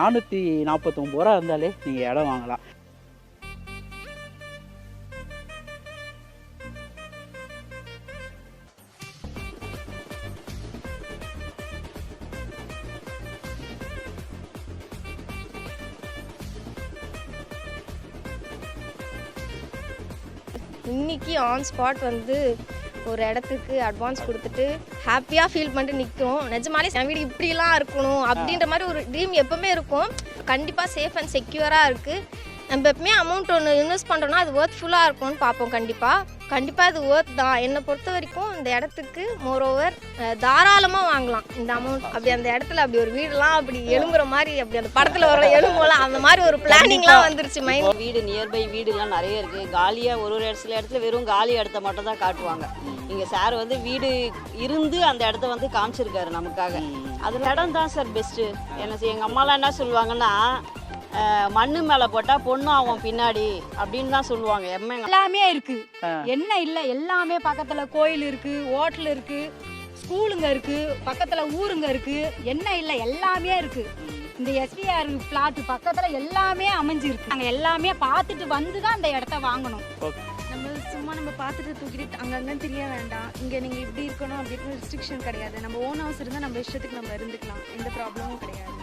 449 இருந்தாலே நீங்கள் இடம் வாங்கலாம். இன்னைக்கு ஆன் ஸ்பாட் வந்து ஒரு இடத்துக்கு அட்வான்ஸ் கொடுத்துட்டு ஹாப்பியாக ஃபீல் பண்ணிட்டு நிற்கிறோம். நிஜமாலே என் வீடு இப்படிலாம் இருக்கணும் அப்படின்ற மாதிரி ஒரு ட்ரீம் எப்போவுமே இருக்கும். கண்டிப்பாக சேஃப் அண்ட் செக்யூராக இருக்குது. நம்ம எப்பவுமே அமௌண்ட் ஒன்று இன்வெஸ்ட் பண்ணுறோன்னா அது ஒர்த்ஃபுல்லாக இருக்கும்னு பார்ப்போம். கண்டிப்பாக இது ஒர்த் தான். என்னை பொறுத்த வரைக்கும் இந்த இடத்துக்கு மோரோவர் தாராளமாக வாங்கலாம் இந்த அமௌண்ட். அப்படி அந்த இடத்துல அப்படி ஒரு வீடெலாம் அப்படி எழும்புற மாதிரி, அப்படி அந்த படத்தில் வர எழும்போலாம் அந்த மாதிரி ஒரு பிளானிங்லாம் வந்துருச்சு மைண்ட். வீடு நியர்பை வீடுலாம் நிறைய இருக்குது. காலியாக ஒரு சில இடத்துல வெறும் காலி இடத்த மட்டும் தான் காட்டுவாங்க. இங்கே சார் வந்து வீடு இருந்து அந்த இடத்த வந்து காமிச்சிருக்காரு நமக்காக. அதில் இடம் தான் சார் பெஸ்ட்டு. எங்கள் அம்மாலாம் என்ன சொல்லுவாங்கன்னா, மண்ணு மேலே போட்டால் பொண்ணு ஆகும் பின்னாடி அப்படின்னு தான் சொல்லுவாங்க. எல்லாமே இருக்கு, என்ன இல்லை, எல்லாமே பக்கத்துல கோயில் இருக்கு, ஹோட்டல் இருக்கு, ஸ்கூலுங்க இருக்கு, பக்கத்துல ஊருங்க இருக்கு, என்ன இல்லை எல்லாமே இருக்கு. இந்த எஸ்விஆர் பிளாட் பக்கத்துல எல்லாமே அமைஞ்சிருக்கு. நாங்கள் எல்லாமே பார்த்துட்டு வந்து தான் அந்த இடத்த வாங்கணும். நம்ம பார்த்துட்டு தூக்கிட்டு அங்கங்கன்னு தெரிய வேண்டாம். இங்கே நீங்கள் இப்படி இருக்கணும் அப்படி இருக்கணும் ரெஸ்ட்ரிக்ஷன் கிடையாது. நம்ம ஓன் ஹவுஸ் இருந்தால் நம்ம இஷ்டத்துக்கு நம்ம இருந்துக்கலாம், எந்த ப்ராப்ளமும் கிடையாது.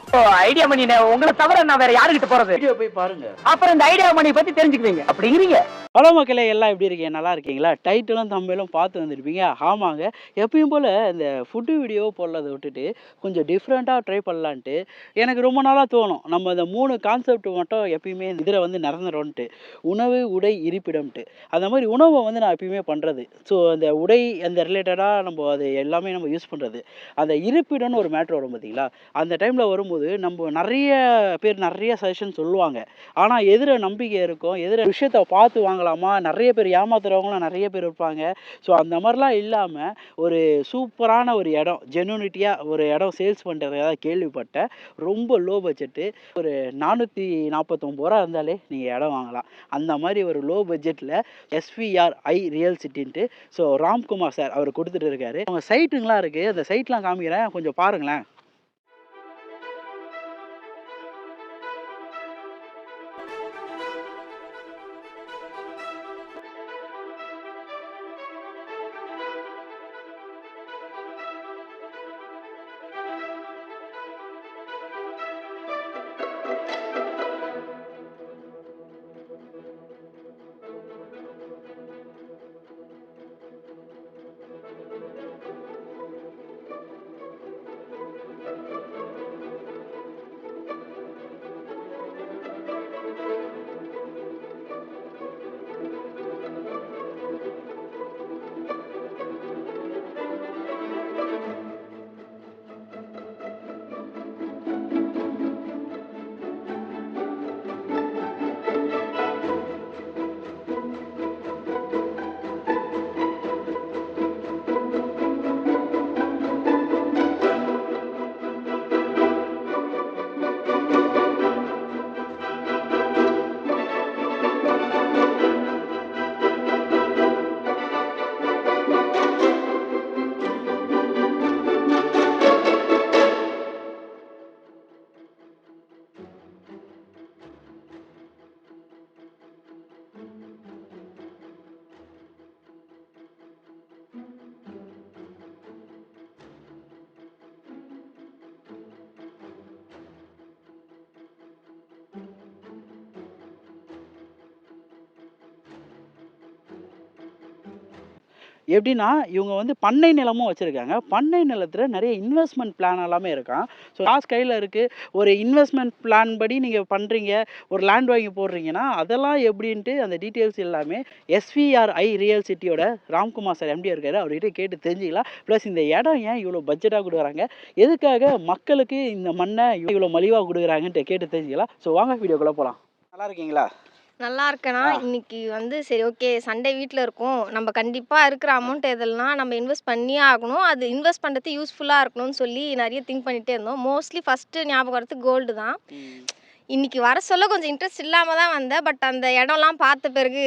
ஐடியா மணி உங்களை தவிர நான் வேற யாருக்கிட்ட போறது? வீடியோ போய் பாருங்க, அப்புறம் இந்த ஐடியா மணி பத்தி தெரிஞ்சுக்குவீங்க. அப்படிங்கிறீங்க. ஹலோ மக்களே, எல்லாம் எப்படி இருக்கீங்க? நல்லா இருக்கீங்களா? டைட்டிலும் தம்பையிலும் பார்த்து வந்துருப்பீங்க. ஆமாங்க, எப்பயும் போல் இந்த ஃபுட்டு வீடியோ போடுறதை விட்டுட்டு கொஞ்சம் டிஃப்ரெண்ட்டாக ட்ரை பண்ணலான்ட்டு எனக்கு ரொம்ப நாளாக தோணும். நம்ம இந்த 3 கான்செப்ட் மட்டும் எப்பயுமே இதில் வந்து நிறந்துடும்ன்ட்டு, உணவு, உடை, இருப்பிடம்ட்டு. அந்த மாதிரி உணவை வந்து நான் எப்பயுமே பண்ணுறது. ஸோ அந்த உடை அந்த ரிலேட்டடாக நம்ம அது எல்லாமே நம்ம யூஸ் பண்ணுறது. அந்த இருப்பிடம்னு ஒரு மேட்ரு வரும் பார்த்தீங்களா? அந்த டைமில் வரும்போது நம்ம நிறைய பேர் நிறைய சஜஷன் சொல்லுவாங்க. ஆனால் எதிர நம்பிக்கை இருக்கும், எதிர விஷயத்தை பார்த்து வாங்கலாமா, நிறைய பேர் ஏமாத்துறவங்களும் நிறைய பேர் இருப்பாங்க. ஸோ அந்த மாதிரிலாம் இல்லாமல் ஒரு சூப்பரான ஒரு இடம், ஜெனுனிட்டியாக ஒரு இடம் சேல்ஸ் பண்ணுறதா கேள்விப்பட்டேன். ரொம்ப லோ பட்ஜெட்டு, ஒரு 449 இருந்தாலே நீங்கள் இடம் வாங்கலாம். அந்த மாதிரி ஒரு லோ பட்ஜெட்டில் SVRI ரியல் சிட்டின்ட்டு ஸோ ராம்குமார் சார் அவர் கொடுத்துட்டு இருக்காரு. அவங்க சைட்டுங்களாம் இருக்குது, அந்த சைட்லாம் காமிக்கிறேன், கொஞ்சம் பாருங்களேன். எப்படின்னா இவங்க வந்து பண்ணை நிலமும் வச்சுருக்காங்க. பண்ணை நிலத்தில் நிறைய இன்வெஸ்ட்மெண்ட் பிளான் எல்லாமே இருக்கான். ஸோ காசு கையில் இருக்குது, ஒரு இன்வெஸ்ட்மெண்ட் பிளான் படி நீங்கள் பண்ணுறீங்க, ஒரு லேண்ட் வாங்கி போடுறீங்கன்னா அதெல்லாம் எப்படின்ட்டு அந்த டீட்டெயில்ஸ் எல்லாமே SVRI ரியல் சிட்டியோட ராம்குமார் சார் MD இருக்காரு, அவர்கிட்ட கேட்டு தெரிஞ்சுக்கலாம். ப்ளஸ் இந்த இடம் ஏன் இவ்வளோ பட்ஜெட்டாக கொடுக்குறாங்க, எதுக்காக மக்களுக்கு இந்த மண்ணை இவ்வளோ மலிவாக கொடுக்குறாங்கன்ட்டு கேட்டு தெரிஞ்சுக்கலாம். ஸோ வாங்க வீடியோக்குள்ளே போகலாம். நல்லா இருக்கீங்களா? நல்லா இருக்கேனா? இன்னைக்கு வந்து சரி ஓகே சண்டே வீட்டில் இருக்கோம், நம்ம கண்டிப்பாக இருக்கிற அமௌண்ட் எதெல்லாம் நம்ம இன்வெஸ்ட் பண்ணியே ஆகணும், அது இன்வெஸ்ட் பண்ணுறது யூஸ்ஃபுல்லாக இருக்கணும்னு சொல்லி நிறைய திங்க் பண்ணிகிட்டே இருந்தோம். மோஸ்ட்லி ஃபஸ்ட்டு ஞாபகம் வரது கோல்டு தான். இன்னைக்கு வர சொல்ல கொஞ்சம் இன்ட்ரெஸ்ட் இல்லாமல் தான் வந்தேன். பட் அந்த இடம்லாம் பார்த்த பிறகு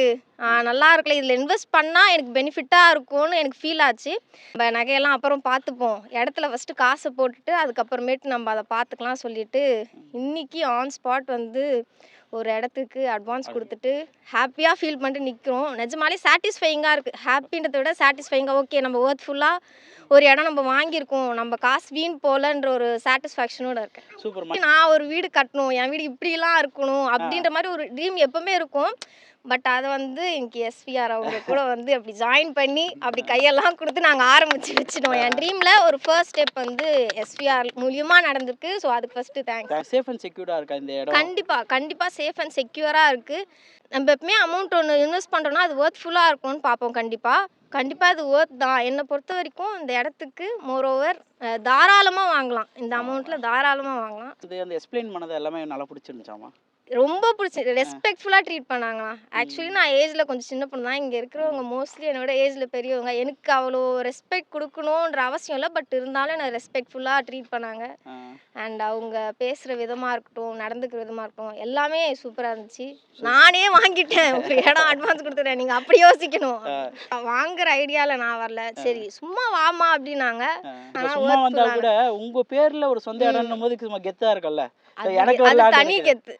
நல்லா இருக்குல்ல, இதில் இன்வெஸ்ட் பண்ணால் எனக்கு பெனிஃபிட்டாக இருக்கும்னு எனக்கு ஃபீல் ஆச்சு. நம்ம நகையெல்லாம் அப்புறம் பார்த்துப்போம், இடத்துல ஃபஸ்ட்டு காசை போட்டுட்டு அதுக்கப்புறமேட்டு நம்ம அதை பார்த்துக்கலாம் சொல்லிட்டு இன்னைக்கு ஆன் ஸ்பாட் வந்து ஒரு இடத்துக்கு அட்வான்ஸ் கொடுத்துட்டு ஹாப்பியாக ஃபீல் பண்ணிட்டு நிற்கிறோம். நிஜமாலே சாட்டிஸ்ஃபைங்காக இருக்குது. ஹாப்பின்றதை விட சாட்டிஸ்ஃபைங்காக, ஓகே நம்ம ஒர்த்ஃபுல்லாக ஒரு இடம் நம்ம வாங்கியிருக்கோம், நம்ம காசு வீண் போகலன்ற ஒரு சாட்டிஸ்ஃபேக்ஷனோட இருக்கேன். சூப்பர். நான் ஒரு வீடு கட்டணும், என் வீடு இப்படிலாம் இருக்கணும் அப்படின்ற மாதிரி ஒரு ட்ரீம் எப்பவுமே இருக்கும். பட் அதை வந்து எனக்கு எஸ்விஆர் அவங்க கூட வந்து அப்படி ஜாயின் பண்ணி அப்படி கையெல்லாம் கொடுத்து நாங்கள் ஆரம்பிச்சு வச்சிட்டோம். என் ட்ரீமில் ஒரு ஃபர்ஸ்ட் ஸ்டெப் வந்து எஸ்விஆர் மூலியமாக நடந்திருக்கு. ஸோ அதுக்கு ஃபஸ்ட்டு தேங்க்ஸ். சேஃப் அண்ட் செக்யூர்டாக இருக்கா இந்த இடம்? கண்டிப்பாக சேஃப் அண்ட் செக்யூராக இருக்குது. நம்ம எப்பவுமே அமௌண்ட் ஒன்று இன்வெஸ்ட் பண்ணுறோன்னா அது ஒர்த்ஃபுல்லாக இருக்கும்னு பார்ப்போம். கண்டிப்பாக அது ஒர்த் தான். என்னை பொறுத்த வரைக்கும் இந்த இடத்துக்கு மோரோவர் தாராளமாக வாங்கலாம். இந்த அமௌண்ட்டில் தாராளமாக வாங்கலாம். இது அந்த எக்ஸ்பிளைன் பண்ணது எல்லாமே நல்லா பிடிச்சிருந்துச்சாமா? ரொம்ப பிடிச்சி ரெஸ்பெக்ட்ஃபுல்லாக ட்ரீட் பண்ணாங்கண்ணா. ஆக்சுவலி நான் ஏஜில் கொஞ்சம் சின்ன பொண்ணு தான். இங்கே இருக்கிறவங்க மோஸ்ட்லி என்னோட ஏஜில் பெரியவங்க. எனக்கு அவ்வளோ ரெஸ்பெக்ட் கொடுக்கணுன்ற அவசியம் இல்லை. பட் இருந்தாலும் என்னை ரெஸ்பெக்ட்ஃபுல்லாக ட்ரீட் பண்ணாங்க. அண்ட் அவங்க பேசுகிற விதமாக இருக்கட்டும், நடந்துக்கிற விதமாக இருக்கட்டும், எல்லாமே சூப்பராக இருந்துச்சு. நானே வாங்கிட்டேன், ஒரு இடம் அட்வான்ஸ் கொடுத்துட்டேன். நீங்கள் அப்படி யோசிக்கணும். வாங்குற ஐடியாவில் நான் வரல. சரி சும்மா வாமா அப்படின்னாங்க. சும்மா வந்தா கூட உங்க பேர்ல ஒரு சொந்த இடம்னும் போது சும்மா கெத்தா இருக்கும்ல. அது தனி கெத்து.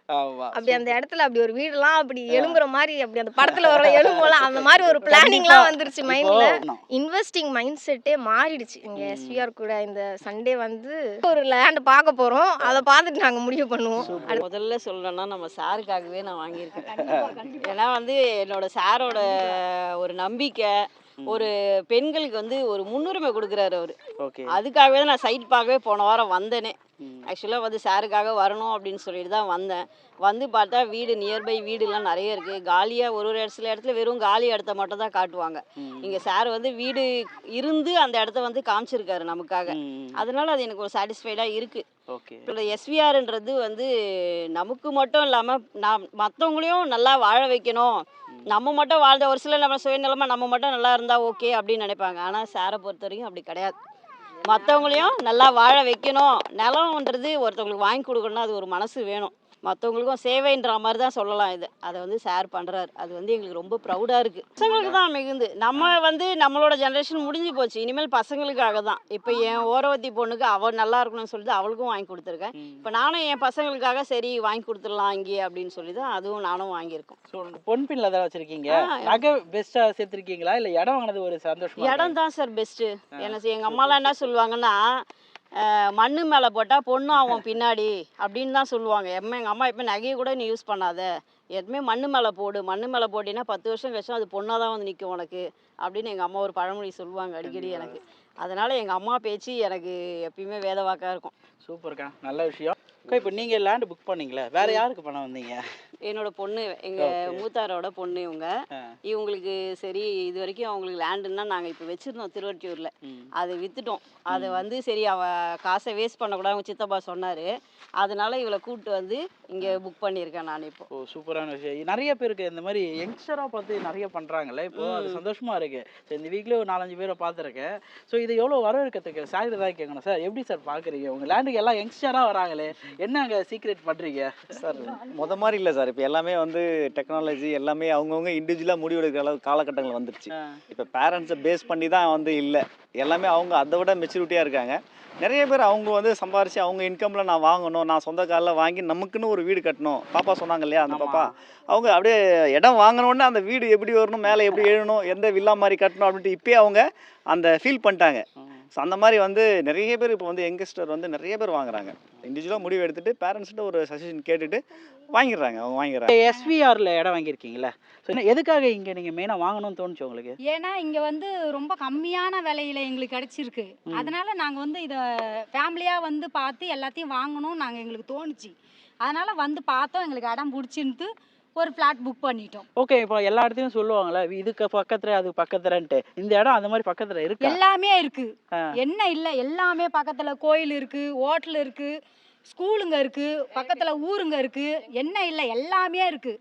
அப்படி அந்த இடத்துல அப்படி ஒரு வீடுலாம் அப்படி எழும்புற மாதிரி, அப்படி அந்த படத்துல வர எழும்போலாம் அந்த மாதிரி ஒரு பிளானிங்லாம் வந்துருச்சு மைண்ட்ல. இன்வெஸ்டிங் மைண்ட் செட்டே மாறிடுச்சு. இங்க எஸ்விஆர் கூட இந்த சண்டே வந்து ஒரு லேண்ட் பார்க்க போறோம். அதை பார்த்துட்டு நாங்க முடிவு பண்ணுவோம். முதல்ல சொல்லணும்னா நம்ம சாருக்காகவே நான் வாங்கியிருக்கேன். ஏன்னா வந்து என்னோட சாரோட ஒரு நம்பிக்கை, ஒரு பெண்களுக்கு வந்து ஒரு முன்னுரிமை கொடுக்குறாரு அவரு. அதுக்காகவே தான் நான் சைட் பார்க்கவே போன வாரம் வந்தேனே. ஆக்சுவலாக வந்து சாருக்காக வரணும் அப்படின்னு சொல்லிட்டு தான் வந்தேன். வந்து பார்த்தா வீடு நியர்பை வீடுலாம் நிறைய இருக்குது. காலியாக ஒரு சில இடத்துல வெறும் காலி இடத்த மட்டும் தான் காட்டுவாங்க. இங்கே சார் வந்து வீடு இருந்து அந்த இடத்த வந்து காமிச்சிருக்காரு நமக்காக. அதனால அது எனக்கு ஒரு சாட்டிஸ்ஃபைடாக இருக்குது. இப்போ எஸ்விஆர்ன்றது வந்து நமக்கு மட்டும் இல்லாமல் நான் மற்றவங்களையும் நல்லா வாழ வைக்கணும். நம்ம மட்டும் வாழ்ந்த ஒரு சில நம்ம சுயநலமா நம்ம மட்டும் நல்லா இருந்தால் ஓகே அப்படின்னு நினைப்பாங்க. ஆனால் சாரை பொறுத்த வரைக்கும் அப்படி கிடையாது. மற்றவங்களையும் நல்லா வாழ வைக்கணும். நிலம்ன்றது ஒருத்தவங்களுக்கு வாங்கி கொடுக்கணும்னா அது ஒரு மனசு வேணும். மற்றவங்களுக்கும் சேவைன்ற மாதிரி தான் சொல்லலாம். இது அதை வந்து சார் பண்ணுறாரு. அது வந்து எங்களுக்கு ரொம்ப ப்ரௌடாக இருக்குது. பசங்களுக்கு தான் மிகுந்து. நம்ம வந்து நம்மளோட ஜென்ரேஷன் முடிஞ்சு போச்சு. இனிமேல் பசங்களுக்காக தான். இப்போ என் ஓரவத்தி பொண்ணுக்கு அவள் நல்லா இருக்கணும்னு சொல்லிட்டு அவளுக்கும் வாங்கி கொடுத்துருக்கேன். இப்போ நானும் என் பசங்களுக்காக சரி வாங்கி கொடுத்துடலாம் இங்கே அப்படின்னு சொல்லி தான் அதுவும் நானும் வாங்கியிருக்கோம். பொன் பின்ல தான் வச்சிருக்கீங்க. நகை பெஸ்ட்டா சேர்த்துருக்கீங்களா இல்லை இடம் வாங்கினது ஒரு சந்தோஷம்? இடம் தான் சார் பெஸ்ட்டு. எனக்கு எங்கள் அம்மாலாம் என்ன சொல்லுவாங்கன்னா, மண்ணு மேலே போட்டால் பொண்ணு ஆகும் பின்னாடி அப்படின்னு தான் சொல்லுவாங்க. எங்கள் அம்மா எப்போ நகையை கூட நீ யூஸ் பண்ணாத, எதுவுமே மண்ணு மேலே போடு, மண்ணு மேலே போட்டின்னா 10 வருஷம் கழிச்சு அது பொண்ணாக தான் வந்து நிற்கும் உனக்கு அப்படின்னு எங்கள் அம்மா ஒரு பழமொழி சொல்லுவாங்க அடிக்கடி எனக்கு. அதனால் எங்கள் அம்மா பேச்சு எனக்கு எப்பயுமே வேத வாக்காக இருக்கும். சூப்பர்க்கா, நல்ல விஷயம். இப்போ நீங்கள் லேண்டு புக் பண்ணீங்களே, வேற யாருக்கு பணம் வந்தீங்க? என்னோட பொண்ணு, எங்கள் மூத்தாரோட பொண்ணு. இவங்களுக்கு சரி இது வரைக்கும் அவங்களுக்கு லேண்டுன்னா நாங்கள் இப்போ வச்சுருந்தோம் திருவொற்றியூரில். அதை விற்றுட்டோம். அதை வந்து சரி அவள் காசை வேஸ்ட் பண்ணக்கூடாது அவங்க சித்தப்பா சொன்னார். அதனால இவளை கூப்பிட்டு வந்து இங்கே புக் பண்ணியிருக்கேன் நான் இப்போ. சூப்பரான விஷயம். நிறைய பேருக்கு இந்த மாதிரி யங்ஸ்டராக பார்த்து நிறைய பண்ணுறாங்களே இப்போ, அது சந்தோஷமாக இருக்குது. ஸோ இந்த வீக்கில் ஒரு 4-5 பேரை பார்த்துருக்கேன். ஸோ இது எவ்வளோ வரவேற்கிறதுக்கு சார் தான் கேட்கணும். சார் எப்படி சார் பார்க்குறீங்க? உங்கள் லேண்டுக்கு எல்லாம் யங்ஸ்டராக வராங்களே, என்ன அங்கே சீக்ரெட் பண்ணுறீங்க சார்? மாதிரி இல்லை சார். இப்போ எல்லாமே வந்து டெக்னாலஜி எல்லாமே அவங்கவுங்க இண்டிவிஜுவலாக முடிவெடுக்கிற அளவு காலகட்டங்கள் வந்துருச்சு. இப்போ பேரண்ட்ஸை பேஸ் பண்ணி தான் வந்து இல்லை, எல்லாமே அவங்க அதை விட மெச்சூரிட்டியாக இருக்காங்க. நிறைய பேர் அவங்க வந்து சம்பாரித்து அவங்க இன்கமில் நான் வாங்கணும், நான் சொந்த காலில் வாங்கி நமக்குன்னு ஒரு வீடு கட்டணும். பாப்பா சொன்னாங்க இல்லையா, அந்த பாப்பா அவங்க அப்படியே இடம் வாங்கினோடனே அந்த வீடு எப்படி வரணும், மேலே எப்படி எழுதணும், எந்த வில்லா மாதிரி கட்டணும் அப்படின்ட்டு இப்போயே அவங்க அந்த ஃபீல் பண்ணிட்டாங்க. ஸோ அந்த மாதிரி வந்து நிறைய பேர் இப்போ வந்து யங்கஸ்டர் வந்து நிறைய பேர் வாங்குறாங்க. இண்டிவிஜுவலாக முடிவு எடுத்துகிட்டு பேரண்ட்ஸ்கிட்ட ஒரு சஜஷன் கேட்டுட்டு வாங்கிடுறாங்க. அவங்க வாங்கிடுறாங்க. எஸ்விஆரில் இடம் வாங்கியிருக்கீங்களா? ஸோ எதுக்காக இங்கே நீங்கள் மெயினாக வாங்கணும்னு தோணுச்சு உங்களுக்கு? ஏன்னா இங்கே வந்து ரொம்ப கம்மியான விலையில் எங்களுக்கு கிடச்சிருக்கு. அதனால் நாங்கள் வந்து இதை ஃபேமிலியாக வந்து பார்த்து எல்லாத்தையும் வாங்கணும் நாங்கள் எங்களுக்கு தோணுச்சு. அதனால் வந்து பார்த்தோம், எங்களுக்கு இடம் பிடிச்சின்ட்டு ஒரு ஃப்ளாட் புக் பண்ணிட்டோம். ஓகே, இப்போ எல்லா இடத்தையும் சொல்லுவாங்களே இதுக்கு பக்கத்துல அது பக்கத்துலன்ட்டு, இந்த இடம் அந்த மாதிரி பக்கத்துல இருக்கு? எல்லாமே இருக்கு. என்ன இல்லை, எல்லாமே பக்கத்தில் கோயில் இருக்குது, ஹோட்டல் இருக்குது, ஸ்கூலுங்க இருக்கு, பக்கத்துல ஊருங்க இருக்கு, என்ன இல்லை எல்லாமே இருக்கு.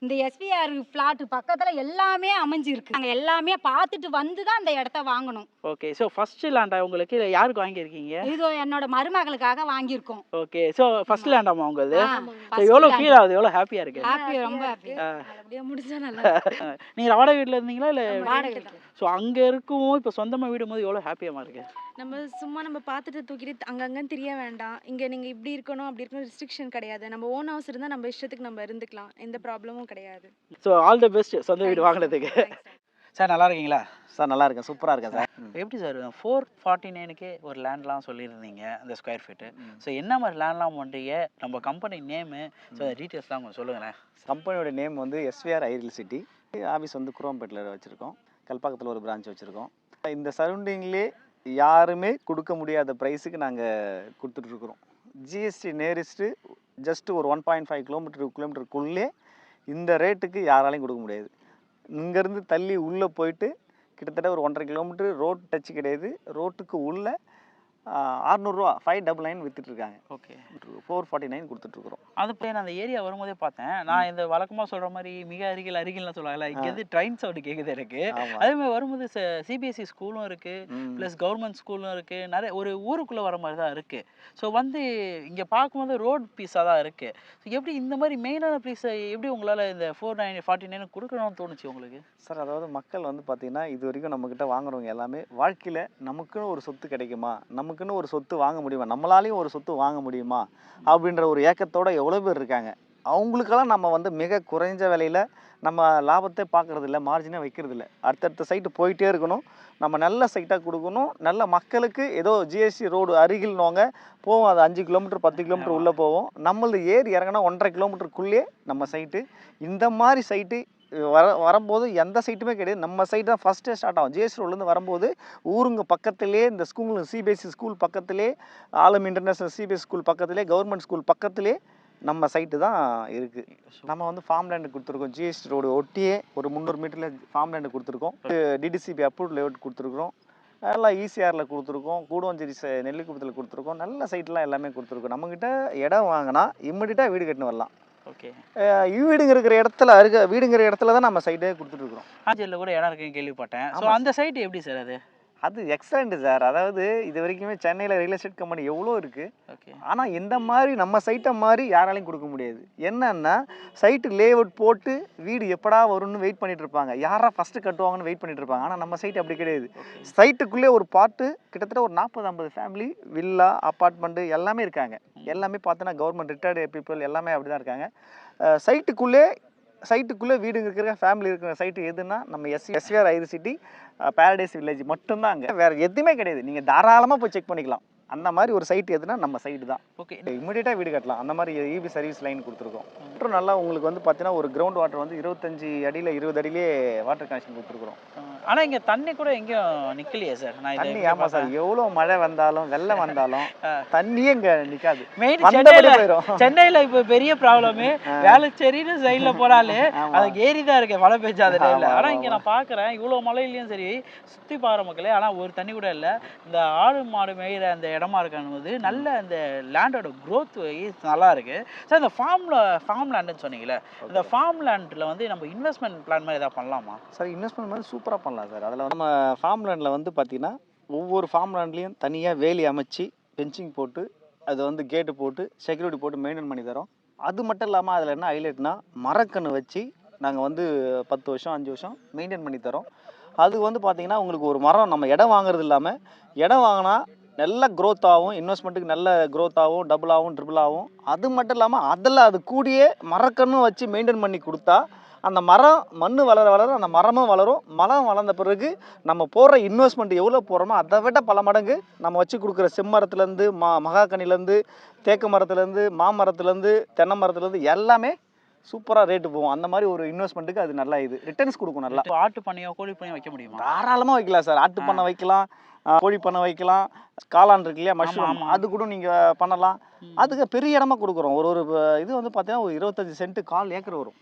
இந்த எஸ்விஆர் பிளாட் பக்கத்துல எல்லாமே அமைஞ்சிருக்கு. நாங்க எல்லாமே பார்த்துட்டு வந்து தான் அந்த இடத்த வாங்கணும். ஓகே. ஸோ ஃபர்ஸ்ட் லேண்டா உங்களுக்கு இல்லை யாருக்கு வாங்கியிருக்கீங்க? இது என்னோட மருமகளுக்காக வாங்கியிருக்கோம். ஓகே. ஸோ ஃபர்ஸ்ட் லேண்டாமா உங்களுது? ஆ, எவ்வளோ ஃபீல் ஆகுது, எவ்வளோ ஹாப்பியாக இருக்கு? ஹாப்பி, ரொம்ப ஹாப்பி. நல்லபடியா முடிஞ்சா நல்லா நீங்கள் வாடகை வீட்டில் இருந்தீங்களா இல்லை? வாடகை தான். ஸோ அங்கே இருக்கவும் இப்போ சொந்தமாக வீடும் போது எவ்வளோ ஹாப்பியாக இருக்கு? நம்ம சும்மா நம்ம பார்த்துட்டு தூக்கிட்டு அங்கங்கன்னு தெரிய வேண்டாம். இங்கே நீங்கள் இப்படி இருக்கணும் அப்படி இருக்கணும் ரெஸ்ட்ரிக்ஷன் கிடையாது. நம்ம ஓன் ஹவுஸ் இருந்தால் நம்ம இஷ்டத்துக்கு நம்ம இருந்துக்கலாம். எந்த ப்ராப்ளமும் கிடையாது. ஸோ ஆல் தி பெஸ்ட் சொந்த வீடு வாங்கினதுக்கு. சார் நல்லா இருக்கீங்களா? சார் நல்லா இருக்கேன், சூப்பராக இருக்கேன் சார். எப்படி சார் 449க்கே ஒரு லேண்ட்லாம் சொல்லியிருந்தீங்க அந்த ஸ்கொயர் ஃபீட்டு. ஸோ என்ன மாதிரி லேண்ட்லாம் பண்ணுறீங்க, நம்ம கம்பெனி நேமு, ஸோ அந்த டீட்டெயில்ஸ்லாம் கொஞ்சம் சொல்லுங்களேன். கம்பெனியோட நேம் வந்து எஸ்விஆர் ஐரியல் சிட்டி. ஆஃபீஸ் வந்து குரோம்பேட்டில் வச்சுருக்கோம், கல்பாக்கத்தில் ஒரு பிரான்ச் வச்சுருக்கோம். இந்த சரௌண்டிங்லேயே யாருமே கொடுக்க முடியாத ப்ரைஸுக்கு நாங்கள் கொடுத்துட்ருக்குறோம். ஜிஎஸ்டி நேரிஸ்ட்டு ஜஸ்ட் ஒரு 1.5 கிலோமீட்டருக்குள்ளே இந்த ரேட்டுக்கு யாராலையும் கொடுக்க முடியாது. இங்கேருந்து தள்ளி உள்ளே போயிட்டு கிட்டத்தட்ட ஒரு 1.5 கிலோமீட்டர் ரோட் டச்சு கிடையாது. ரோட்டுக்கு உள்ள 600 ரூபா 599 விற்றுட்ருக்காங்க. ஓகே. 449 கொடுத்துட்ருக்குறோம். அது போய் நான் அந்த ஏரியா வரும்போதே பார்த்தேன். நான் இந்த வழக்கமாக சொல்கிற மாதிரி மிக அருகில் அருகில்னு சொல்லுவாங்கல்ல, இங்கேருந்து ட்ரெயின் சவுண்டு கேட்குது எனக்கு. அதே மாதிரி வரும்போது சிபிஎஸ்சி ஸ்கூலும் இருக்குது, ப்ளஸ் கவர்மெண்ட் ஸ்கூலும் இருக்குது, நிறைய ஒரு ஊருக்குள்ளே வர மாதிரி தான் இருக்குது. ஸோ வந்து இங்கே பார்க்கும்போது ரோட் பீஸாக தான் இருக்குது. ஸோ எப்படி இந்த மாதிரி மெயினான ப்ளீஸை எப்படி உங்களால் இந்த 449 கொடுக்கணும்னு தோணுச்சு உங்களுக்கு? சார், அதாவது மக்கள் வந்து பார்த்திங்கன்னா இது வரைக்கும் நம்மக்கிட்ட வாங்குறவங்க எல்லாமே வாழ்க்கையில் நமக்குன்னு ஒரு சொத்து கிடைக்குமா, நமக்குன்னு ஒரு சொத்து வாங்க முடியுமா, நம்மளாலையும் ஒரு சொத்து வாங்க முடியுமா அப்படின்ற ஒரு ஏக்கத்தோடு எவ்வளோ பேர் இருக்காங்க. அவங்களுக்கெல்லாம் நம்ம வந்து மிக குறைஞ்ச விலையில் நம்ம லாபத்தை பார்க்குறது இல்லை, மார்ஜினே வைக்கிறது இல்லை. அடுத்தடுத்த சைட்டு போயிட்டே இருக்கணும், நம்ம நல்ல சைட்டாக கொடுக்கணும். நல்ல மக்களுக்கு ஏதோ ஜிஎஸ்டி ரோடு அருகில்னோங்க போவோம், அது 5 கிலோமீட்டர் 10 கிலோமீட்டர் உள்ளே போவோம். நம்மளது ஏறி இறங்கினா 1.5 கிலோமீட்டருக்குள்ளேயே நம்ம சைட்டு. இந்த மாதிரி சைட்டு வரும்போது எந்த சைட்டுமே கிடையாது, நம்ம சைட்டு தான் ஃபஸ்ட்டே ஸ்டார்ட் ஆகும். ஜிஎஸ்டி ரோட்லேருந்து வரும்போது ஊருங்க பக்கத்துலேயே, இந்த ஸ்கூல் சிபிஎஸ்சி ஸ்கூல் பக்கத்துலேயே, ஆலம் இன்டர்நேஷ்னல் சிபிஎஸ்சி ஸ்கூல் பக்கத்துலேயே, கவர்மெண்ட் ஸ்கூல் பக்கத்துலேயே நம்ம சைட்டு தான் இருக்குது. நம்ம வந்து ஃபார்ம் லேண்டு கொடுத்துருக்கோம். ஜிஎஸ்டி ரோடு ஒட்டியே ஒரு 300 மீட்டரில் ஃபார்ம் லேண்டு கொடுத்துருக்கோம். டிடிசிபி அப்ரூவ்ட் லேஅவுட் கொடுத்துருக்குறோம். எல்லாம் ஈசிஆரில் கொடுத்துருக்கோம், கூடுவஞ்சேரி நெல்லிக்குப்பத்தில் கொடுத்துருக்கோம். நல்ல சைட்லாம் எல்லாமே கொடுத்துருக்கோம். நம்மக்கிட்ட இடம் வாங்கினா இம்மிடியட்டாக வீடு கட்டின்னு வரலாம். ஓகே. வீடுங்க இருக்கிற இடத்துல வீடுங்கிற இடத்துல தான் நம்ம சைட்டே கொடுத்துட்ருக்குறோம். ஆஞ்சலில் கூட இடம் இருக்குன்னு கேள்விப்பட்டேன். ஸோ அந்த சைட்டு எப்படி சார் அது? அது எக்ஸலண்ட் சார். அதாவது இது வரைக்குமே சென்னையில் ரியல் எஸ்டேட் கம்பெனி எவ்வளோ இருக்குது. ஓகே. ஆனால் இந்த மாதிரி நம்ம சைட்டை மாதிரி யாராலையும் கொடுக்க முடியாது. என்னன்னா சைட்டு லேஅவுட் போட்டு வீடு எப்படா வரும்னு வெயிட் பண்ணிட்டு இருப்பாங்க, யாரா ஃபஸ்ட்டு கட்டுவாங்கன்னு வெயிட் பண்ணிட்டு இருப்பாங்க. ஆனால் நம்ம சைட் அப்படி கிடையாது. சைட்டுக்குள்ளே ஒரு பார்ட்டு கிட்டத்தட்ட ஒரு 40-50 ஃபேமிலி, வில்லா, அப்பார்ட்மெண்ட்டு எல்லாமே இருக்காங்க. எல்லாமே பார்த்தோன்னா கவர்மெண்ட் ரிட்டையர்டு பீப்புள் எல்லாமே அப்படி தான் இருக்காங்க. சைட்டுக்குள்ளே வீடு இருக்கிற ஃபேமிலி இருக்கிற சைட்டு எதுனா நம்ம எஸ்விஆர் ஐரியல் சிட்டி பேரடைஸ் வில்லேஜ் மட்டும்தான். அங்கே வேறு எதுவுமே கிடையாது. நீங்கள் தாராளமாக போய் செக் பண்ணிக்கலாம். அந்த மாதிரி ஒரு சைட் எதுனா நம்ம சைட்டு தான். ஓகே. இமிடியேட்டாக வீடு கட்டலாம். அந்த மாதிரி இபி சர்வீஸ் லைன் கொடுத்துருக்கோம். மற்றும் நல்லா உங்களுக்கு வந்து பார்த்தீங்கன்னா ஒரு கிரவுண்ட் வாட்டர் வந்து 25 அடியில் 20 அடியிலே வாட்டர் கனெக்ஷன் கொடுத்துருக்குறோம். ஆனால் இங்கே தண்ணி கூட எங்கேயும் நிற்கலையே சார்? நான் தண்ணி ஆமாம் சார், எவ்வளோ மழை வந்தாலும் வெள்ளம் வந்தாலும் தண்ணியே இங்கே நிற்காது. மெயின் சென்னையில் இப்போ பெரிய ப்ராப்ளமே வேளச்சேரின்னு சைடில் போனாலே அதுக்கு ஏரி தான் இருக்கு மழை பெஞ்சாத இல்லை. ஆனால் இங்கே நான் பார்க்குறேன் இவ்வளோ மழையிலையும் சரி சுற்றி பார்க்குற மக்களே, ஆனால் ஒரு தண்ணி கூட இல்லை. இந்த ஆடு மாடு மேய்கிற அந்த இடமா இருக்கும்போது நல்ல இந்த லேண்டோட க்ரோத் நல்லா இருக்கு சார். இந்த ஃபார்ம் லேண்டுன்னு சொன்னீங்களே, இந்த ஃபார்ம் லேண்டில் வந்து நம்ம இன்வெஸ்ட்மெண்ட் பிளான் மாதிரி ஏதாவது பண்ணலாமா சார்? இன்வெஸ்ட்மெண்ட் மாதிரி சூப்பராக பண்ணலாம் சார். அதில் நம்ம ஃபார்ம் லேண்டில் வந்து பார்த்தீங்கன்னா ஒவ்வொரு ஃபார்ம் லேண்ட்லேயும் தனியாக வேலி அமைச்சு பென்சிங் போட்டு அதை வந்து கேட்டு போட்டு செக்யூரிட்டி போட்டு மெயின்டைன் பண்ணி தரோம். அது மட்டும் இல்லாமல் அதில் என்ன ஹைலைட்னா மரக்கன்று வச்சு நாங்கள் வந்து 10 வருஷம் 5 வருஷம் மெயின்டைன் பண்ணி தரோம். அது வந்து பார்த்திங்கன்னா உங்களுக்கு ஒரு மரம் நம்ம இடம் வாங்குறது இல்லாமல் இடம் வாங்கினா நல்ல க்ரோத் ஆகும், இன்வெஸ்ட்மெண்ட்டுக்கு நல்ல க்ரோத் ஆகும், டபுள் ஆகும், ட்ரிபிள் ஆகும். அது மட்டும் இல்லாமல் அதில் அது கூடியே மரக்கன்னும் வச்சு மெயின்டைன் பண்ணி கொடுத்தா அந்த மரம் மண் வளர வளர அந்த மரமும் வளரும். மரம் வளர்ந்த பிறகு நம்ம போடுற இன்வெஸ்ட்மெண்ட் எவ்வளோ போடுறோமோ அதை விட பல மடங்கு நம்ம வச்சு கொடுக்குற செம்மரத்துலேருந்து மகாக்கனிலேருந்து தேக்கு மரத்துலேருந்து மாமரத்துலேருந்து தென்னை மரத்துலேருந்து எல்லாமே சூப்பராக ரேட்டு போகும். அந்த மாதிரி ஒரு இன்வெஸ்ட்மெண்ட்டுக்கு அது நல்லா இது ரிட்டர்ன்ஸ் கொடுக்கும். நல்லா ஆட்டு பண்ணையோ கோழி பண்ணையோ வைக்க முடியுமா? தாராளமாக வைக்கலாம் சார். ஆட்டு பண்ணை வைக்கலாம், கோழி பண்ணை வைக்கலாம், காளான் இருக்கு இல்லையா, மஷ்ரூம், அது கூட நீங்கள் பண்ணலாம். அதுக்கு பெரிய இடமா கொடுக்குறோம். ஒரு இது வந்து பார்த்தீங்கன்னா ஒரு 25 சென்ட் 1/4 ஏக்கர் வரும்.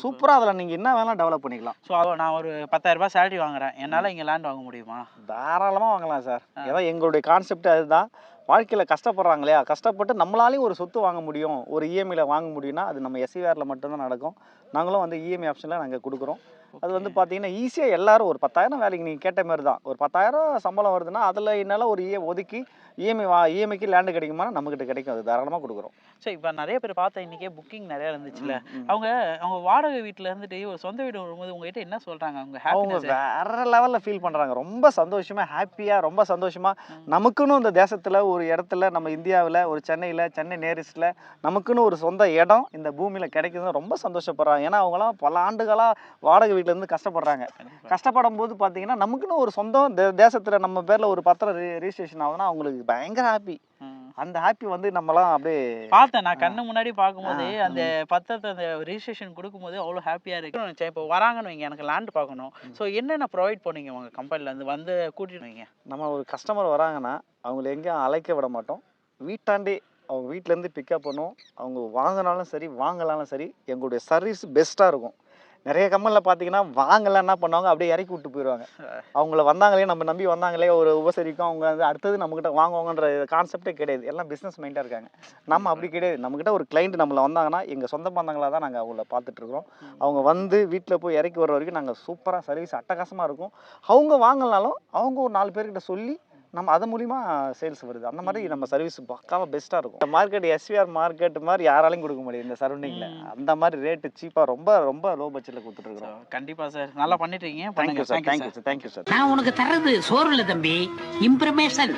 சூப்பராக அதில் நீங்கள் என்ன வேணாலும் டெவலப் பண்ணிக்கலாம். ஸோ நான் ஒரு 10,000 ரூபாய் சேலரி வாங்குறேன், என்னால் இங்கே லேண்ட் வாங்க முடியுமா? தாராளமாக வாங்கலாம் சார். ஏதோ எங்களுடைய கான்செப்ட் அதுதான். வாழ்க்கையில் கஷ்டப்படுறாங்க இல்லையா, கஷ்டப்பட்டு நம்மளாலையும் ஒரு சொத்து வாங்க முடியும், ஒரு இஎம்ஐயில் வாங்க முடியும்னா அது நம்ம எஸ்விஆரில் மட்டும்தான் நடக்கும். நாங்களும் வந்து இஎம்ஐ ஆப்ஷனில் நாங்கள் கொடுக்குறோம். அது வந்து பார்த்தீங்கன்னா ஈஸியாக எல்லாரும் ஒரு 10,000 வேலைக்கு நீங்கள் கேட்ட மாதிரி தான், ஒரு 10,000 சம்பளம் வருதுன்னா அதில் என்னால் ஒரு ஒதுக்கி இஎம்ஐக்கு லேண்டு கிடைக்குமா, நம்மக்கிட்ட கிடைக்கும், அது தாராளமாக கொடுக்குறோம். சரி, இப்போ நிறைய பேர் பார்த்தேன் இன்றைக்கே புக்கிங் நிறையா இருந்துச்சுல்ல, அவங்க வாடகை வீட்டில் இருந்துட்டு ஒரு சொந்த வீடு வரும்போது உங்ககிட்ட என்ன சொல்கிறாங்க? அவங்க அவங்க வேற லெவலில் ஃபீல் பண்ணுறாங்க, ரொம்ப சந்தோஷமாக ஹாப்பியாக ரொம்ப சந்தோஷமாக. நமக்குன்னு இந்த தேசத்தில் ஒரு இடத்துல, நம்ம இந்தியாவில் ஒரு சென்னை நேரிஸ்டில் நமக்குன்னு ஒரு சொந்த இடம் இந்த பூமியில் கிடைக்குதுன்னு ரொம்ப சந்தோஷப்படுறாங்க. ஏன்னா அவங்களாம் பல ஆண்டுகளாக வாடகை வீட்டிலேருந்து கஷ்டப்படுறாங்க. கஷ்டப்படும் போது பார்த்தீங்கன்னா நமக்குன்னு ஒரு சொந்தம் தேசத்தில் நம்ம பேரில் ஒரு பத்திரம் ரிஜிஸ்ட்ரேஷன் ஆகுதுன்னா அவங்களுக்கு பயங்கர ஹாப்பி. அந்த ஹாப்பி வந்து நம்மலாம் அப்படியே பார்த்தேன். நான் கண்ணு முன்னாடி பார்க்கும்போது அந்த பத்திரத்தை அந்த ரிஜிஸ்ட்ரேஷன் கொடுக்கும்போது அவ்வளோ ஹாப்பியாக இருக்கு. இப்போ வராங்கன்னு வைங்க, எனக்கு லேண்ட் பார்க்கணும். ஸோ என்னென்ன ப்ரொவைட் பண்ணுவீங்க உங்கள் கம்பெனிலேருந்து வந்து கூட்டிட்டு வைங்க? நம்ம ஒரு கஸ்டமர் வராங்கன்னா அவங்கள எங்கேயும் அழைக்க விட மாட்டோம். வீட்டாண்டே அவங்க வீட்டிலேருந்து பிக்கப் பண்ணுவோம். அவங்க வாங்கினாலும் சரி வாங்கலாலும் சரி எங்களுடைய சர்வீஸ் பெஸ்ட்டாக இருக்கும். நிறைய கம்பெனியில் பார்த்தீங்கன்னா வாங்கலாம் என்ன பண்ணுவாங்க, அப்படியே இறக்கி விட்டு போயிடுவாங்க. அவங்கள வந்தாங்களே, நம்ம நம்பி வந்தாங்களே ஒரு உபசரிக்கும், அவங்க வந்து அடுத்தது நம்மக்கிட்ட வாங்குவாங்கன்ற கான்செப்டே கிடையாது. எல்லாம் பிஸ்னஸ் மைண்டாக இருக்காங்க. நம்ம அப்படி கிடையாது. நம்மக்கிட்ட ஒரு கிளைண்ட் நம்மளை வந்தாங்கன்னா எங்கள் சொந்த பந்தங்களாக தான் நாங்கள் அவங்கள பார்த்துட்ருக்குறோம். அவங்க வந்து வீட்டில் போய் இறக்கி வர வரைக்கும் நாங்கள் சூப்பராக சர்வீஸ் அட்டகாசமாக இருக்கும். அவங்க வாங்கலனாலும் அவங்க ஒரு 4 பேர்கிட்ட சொல்லி நம்ம அது மூலிமா சேல்ஸ் வருது. அந்த மாதிரி நம்ம சர்வீஸ் பக்காவாக பெஸ்ட்டாக இருக்கும். இந்த மார்க்கெட் எஸ்விஆர் மார்க்கெட் மாதிரி யாராலையும் கொடுக்க முடியாது இந்த சரௌண்டிங்கில். அந்த மாதிரி ரேட்டு சீப்பாக ரொம்ப ரொம்ப லோ பட்ஜெட்டில் கொடுத்துட்ருக்கோம். கண்டிப்பாக சார், நல்லா பண்ணிட்டு இருக்கீங்க. Thank you sir, thank you sir, thank you sir. நான் உனக்கு தர்றது சோறு இல்ல தம்பி, இம்ப்ரமேஷன்.